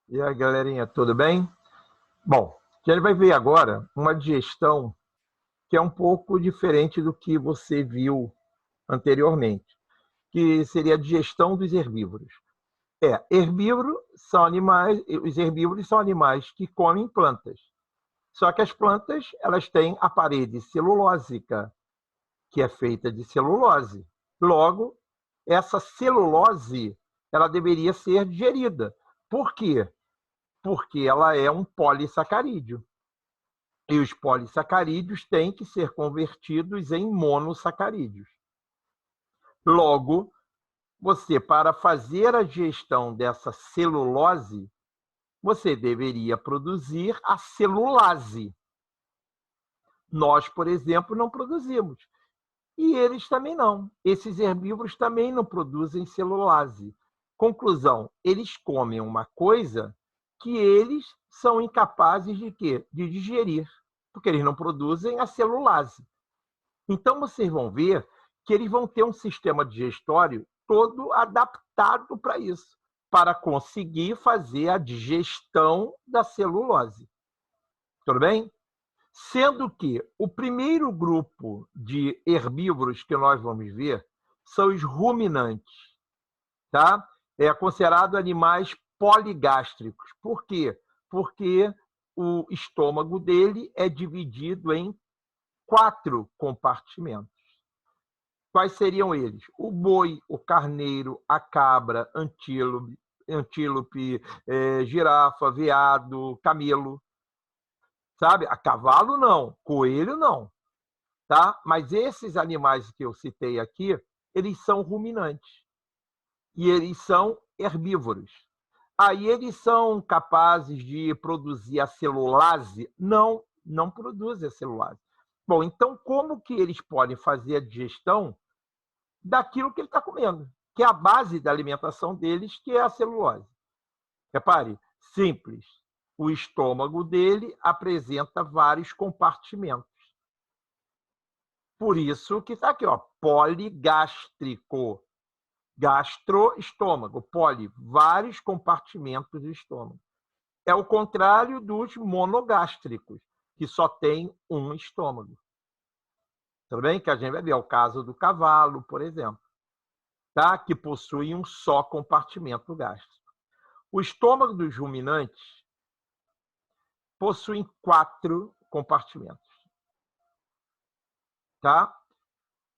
E aí, galerinha, tudo bem? Bom, a gente vai ver agora uma digestão que é um pouco diferente do que você viu anteriormente, que seria a digestão dos herbívoros. Herbívoro são animais, os herbívoros são animais que comem plantas. Só que as plantas, elas têm a parede celulósica, que é feita de celulose. Logo, essa celulose, ela deveria ser digerida. Por quê? Porque ela é um polissacarídeo. E os polissacarídeos têm que ser convertidos em monossacarídeos. Logo, você, para fazer a digestão dessa celulose, você deveria produzir a celulase. Nós, por exemplo, não produzimos. E eles também não. Esses herbívoros também não produzem celulase. Conclusão, eles comem uma coisa que eles são incapazes de quê? De digerir, porque eles não produzem a celulase. Então, vocês vão ver que eles vão ter um sistema digestório todo adaptado para isso, para conseguir fazer a digestão da celulose. Tudo bem? Sendo que o primeiro grupo de herbívoros que nós vamos ver são os ruminantes, tá? É considerado animais poligástricos. Por quê? Porque o estômago dele é dividido em 4 compartimentos. Quais seriam eles? O boi, o carneiro, a cabra, antílope, girafa, veado, camelo. Sabe? A cavalo não, coelho não. Tá? Mas esses animais que eu citei aqui, eles são ruminantes. E eles são herbívoros. Aí eles são capazes de produzir a celulase? Não, não produzem a celulase. Bom, então como que eles podem fazer a digestão daquilo que ele está comendo, que é a base da alimentação deles, que é a celulose? Repare, simples. O estômago dele apresenta vários compartimentos. Por isso que está aqui, ó, poligástrico. Gastro-estômago, poli, vários compartimentos do estômago. É o contrário dos monogástricos, que só tem um estômago. Tudo bem? Que a gente vai ver, é o caso do cavalo, por exemplo, tá? Que possui um só compartimento gástrico. O estômago dos ruminantes possui 4 compartimentos. Tá?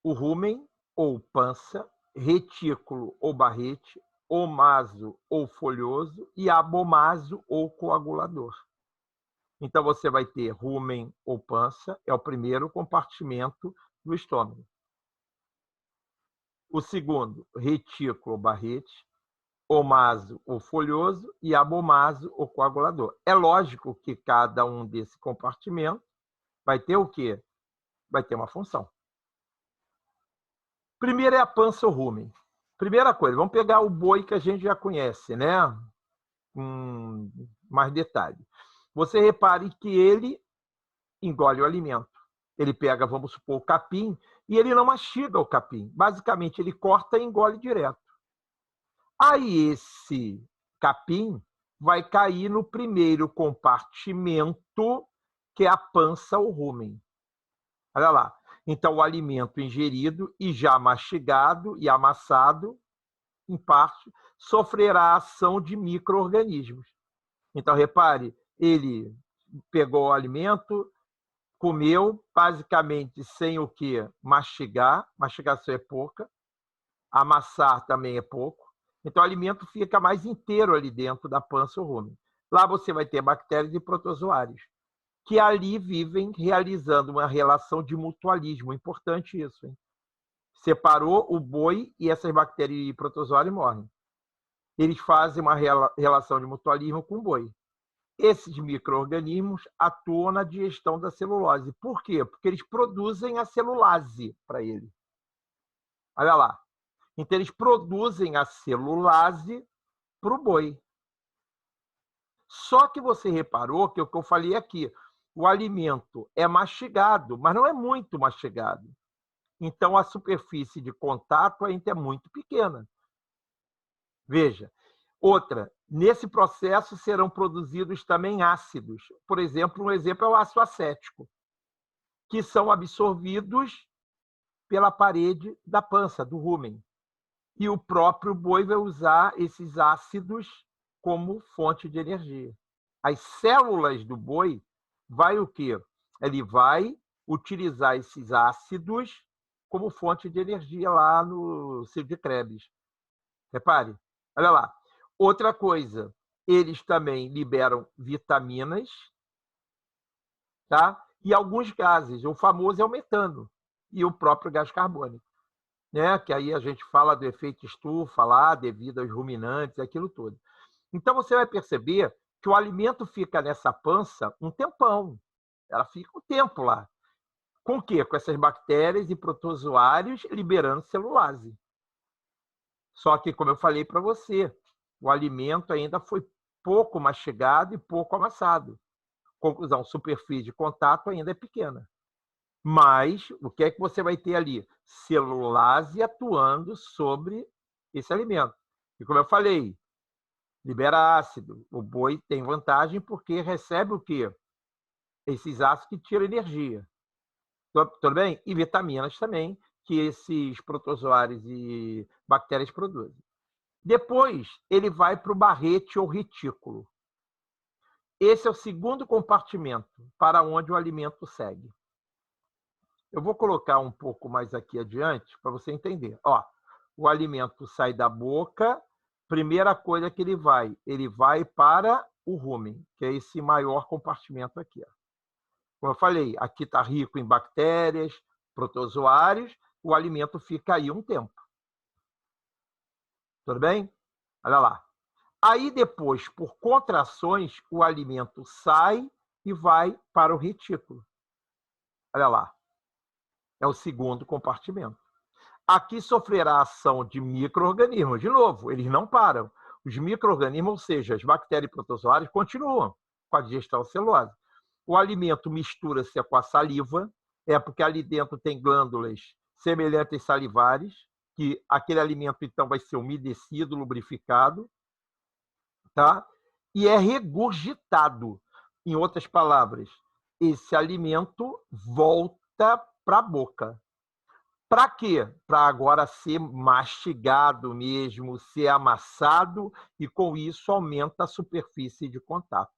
O rumen, ou pança, retículo ou barrete, omaso ou folhoso e abomaso ou coagulador. Então, você vai ter rumen ou pança, é o primeiro compartimento do estômago. O segundo, retículo ou barrete, omaso ou folhoso e abomaso ou coagulador. É lógico que cada um desses compartimentos vai ter o quê? Vai ter uma função. Primeiro é a pança ou rumen. Primeira coisa, vamos pegar o boi que a gente já conhece, né? Com mais detalhe. Você repare que ele engole o alimento. Ele pega, vamos supor, o capim, e ele não mastiga o capim. Basicamente, ele corta e engole direto. Aí esse capim vai cair no primeiro compartimento, que é a pança ou rumen. Olha lá. Então, o alimento ingerido e já mastigado e amassado, em parte, sofrerá a ação de micro-organismos. Então, repare, ele pegou o alimento, comeu, basicamente sem o que mastigar, mastigação é pouca, amassar também é pouco, então o alimento fica mais inteiro ali dentro da pança ou rumen. Lá você vai ter bactérias e protozoários, que ali vivem realizando uma relação de mutualismo. Importante isso, hein? Separou o boi e essas bactérias e protozoários morrem. Eles fazem uma relação de mutualismo com o boi. Esses micro-organismos atuam na digestão da celulose. Por quê? Porque eles produzem a celulase para ele. Olha lá. Então, eles produzem a celulase para o boi. Só que você reparou que o que eu falei aqui, o alimento é mastigado, mas não é muito mastigado. Então, a superfície de contato ainda é muito pequena. Veja. Outra, Nesse processo serão produzidos também ácidos. Por exemplo, um exemplo é o ácido acético, que são absorvidos pela parede da pança, do rumen. E o próprio boi vai usar esses ácidos como fonte de energia. As células do boi vai o quê? Ele vai utilizar esses ácidos como fonte de energia lá no cio de Krebs. Repare, olha lá. Outra coisa, eles também liberam vitaminas, tá? E alguns gases. O famoso é o metano e o próprio gás carbônico, né? Que aí a gente fala do efeito estufa lá, devido aos ruminantes, aquilo todo. Então você vai perceber que o alimento fica nessa pança um tempão. Ela fica um tempo lá. Com o quê? Com essas bactérias e protozoários liberando celulase. Só que, como eu falei para você, o alimento ainda foi pouco mastigado e pouco amassado. Conclusão, superfície de contato ainda é pequena. Mas o que é que você vai ter ali? Celulase atuando sobre esse alimento. E como eu falei, libera ácido. O boi tem vantagem porque recebe o quê? Esses ácidos que tiram energia. Tudo bem? E vitaminas também, que esses protozoários e bactérias produzem. Depois, ele vai para o barrete ou retículo. Esse é o segundo compartimento para onde o alimento segue. Eu vou colocar um pouco mais aqui adiante para você entender. Ó, o alimento sai da boca, primeira coisa que ele vai para o rumen, que é esse maior compartimento aqui. Ó. Como eu falei, aqui está rico em bactérias, protozoários, o alimento fica aí um tempo. Tudo bem? Olha lá. Aí depois, por contrações, o alimento sai e vai para o retículo. Olha lá. É o segundo compartimento. Aqui sofrerá a ação de micro-organismos. De novo, eles não param. Os micro-organismos, ou seja, as bactérias e protozoários, continuam com a digestão celulosa. O alimento mistura-se com a saliva, porque ali dentro tem glândulas semelhantes às salivares, que aquele alimento, então, vai ser umedecido, lubrificado, tá? E é regurgitado. Em outras palavras, esse alimento volta para a boca. Para quê? Para agora ser mastigado mesmo, ser amassado, e com isso aumenta a superfície de contato.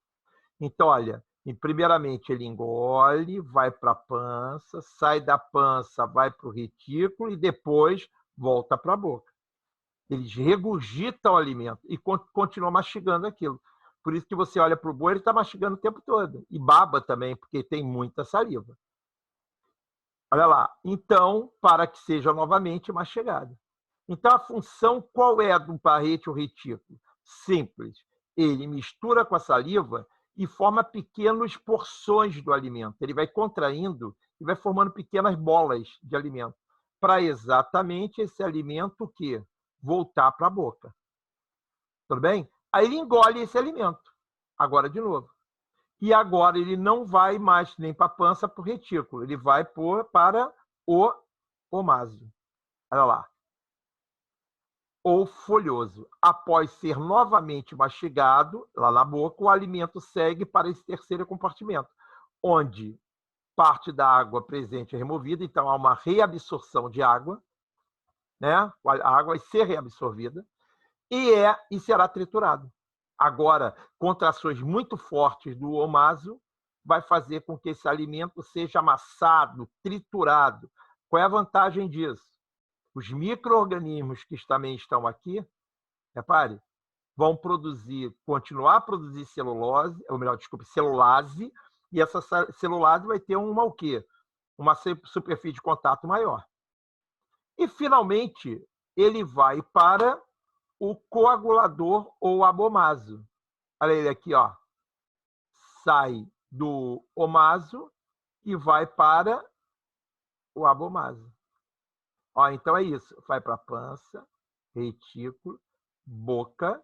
Então, olha, primeiramente ele engole, vai para a pança, sai da pança, vai para o retículo e depois volta para a boca. Eles regurgitam o alimento e continuam mastigando aquilo. Por isso que você olha para o boi, ele está mastigando o tempo todo. E baba também, porque tem muita saliva. Olha lá. Então, para que seja novamente mastigado. Então, a função qual é do barrete ou retículo? Simples. Ele mistura com a saliva e forma pequenas porções do alimento. Ele vai contraindo e vai formando pequenas bolas de alimento. Para exatamente esse alimento que voltar para a boca. Tudo bem? Aí ele engole esse alimento. Agora de novo. E agora ele não vai mais nem para a pança, para o retículo. Ele vai para o omáso. Olha lá. Ou folhoso. Após ser novamente mastigado, lá na boca, o alimento segue para esse terceiro compartimento, onde parte da água presente é removida, então há uma reabsorção de água, né? A água vai ser reabsorvida e será triturado. Agora, contrações muito fortes do omaso vai fazer com que esse alimento seja amassado, triturado. Qual é a vantagem disso? Os micro-organismos que também estão aqui, repare, vão continuar a produzir celulose, ou melhor, desculpe, celulase, e essa celulase vai ter o quê? Uma superfície de contato maior. E, finalmente, ele vai para o coagulador ou abomaso. Olha ele aqui, ó. Sai do omaso e vai para o abomaso. Ó, então é isso. Vai para a pança, retículo, boca,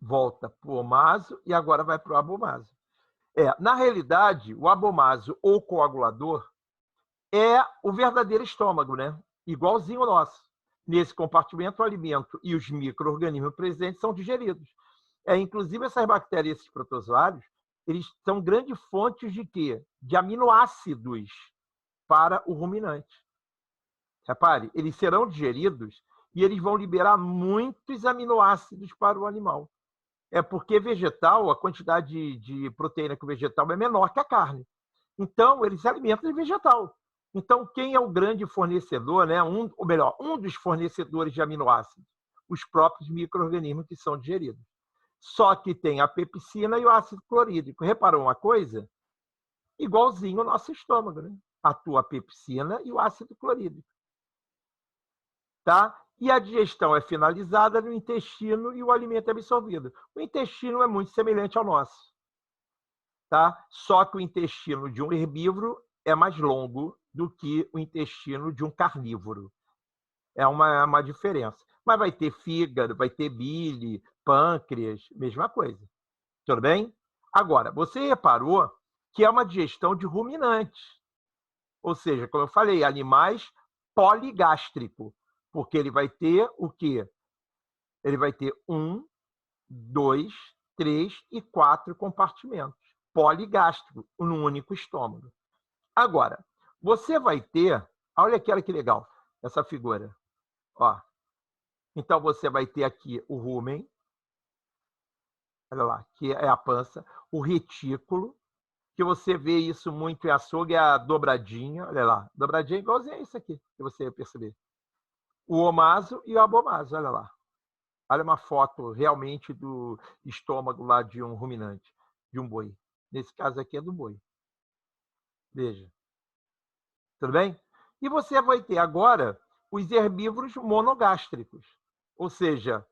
volta para o omaso e agora vai para o abomaso. Na realidade, o abomaso ou coagulador é o verdadeiro estômago, né? Igualzinho ao nosso. Nesse compartimento, o alimento e os micro-organismos presentes são digeridos. Inclusive, essas bactérias, esses protozoários, eles são grandes fontes de quê? De aminoácidos para o ruminante. Repare, eles serão digeridos e eles vão liberar muitos aminoácidos para o animal. Porque vegetal, a quantidade de proteína que o vegetal é menor que a carne. Então, eles se alimentam de vegetal. Então, quem é o grande fornecedor, né? Ou melhor, um dos fornecedores de aminoácidos? Os próprios micro-organismos que são digeridos. Só que tem a pepsina e o ácido clorídrico. Reparou uma coisa? Igualzinho ao nosso estômago, né? Atua a pepsina e o ácido clorídrico. Tá? E a digestão é finalizada no intestino e o alimento é absorvido. O intestino é muito semelhante ao nosso. Tá? Só que o intestino de um herbívoro é mais longo do que o intestino de um carnívoro. É uma diferença. Mas vai ter fígado, vai ter bile, pâncreas, mesma coisa. Tudo bem? Agora, você reparou que é uma digestão de ruminantes. Ou seja, como eu falei, animais poligástricos. Porque ele vai ter o quê? Ele vai ter 1, 2, 3 e 4 compartimentos. Poligástrico, num único estômago. Agora, você vai ter... Olha aqui, olha que legal, essa figura. Ó. Então, você vai ter aqui o rumen, olha lá, que é a pança, o retículo, que você vê isso muito em açougue, é a dobradinha, olha lá, dobradinha igualzinho a isso aqui, que você vai perceber. O omaso e o abomaso, olha lá. Olha uma foto realmente do estômago lá de um ruminante, de um boi. Nesse caso aqui é do boi. Veja. Tudo bem? E você vai ter agora os herbívoros monogástricos, ou seja,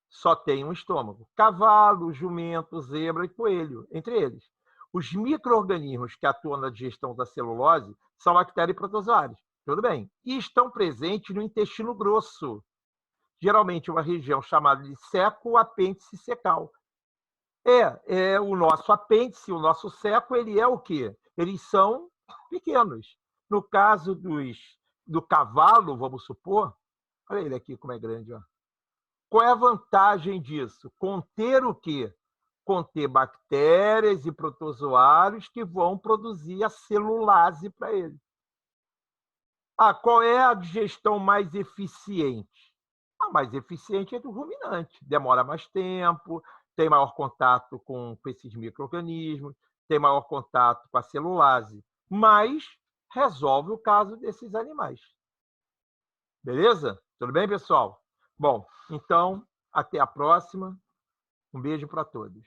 só tem um estômago. Cavalo, jumento, zebra e coelho, entre eles. Os micro-organismos que atuam na digestão da celulose são bactérias e protozoários. Tudo bem? E estão presentes no intestino grosso, geralmente uma região chamada de ceco ou apêndice cecal. É o nosso apêndice, o nosso ceco, ele é o quê? Eles são pequenos. No caso do cavalo, vamos supor, olha ele aqui como é grande. Ó. Qual é a vantagem disso? Conter o quê? Conter bactérias e protozoários que vão produzir a celulase para ele. Qual é a digestão mais eficiente? A mais eficiente é do ruminante. Demora mais tempo, tem maior contato com esses micro-organismos, tem maior contato com a celulase, mas resolve o caso desses animais. Beleza? Tudo bem, pessoal? Bom, então, até a próxima. Um beijo para todos.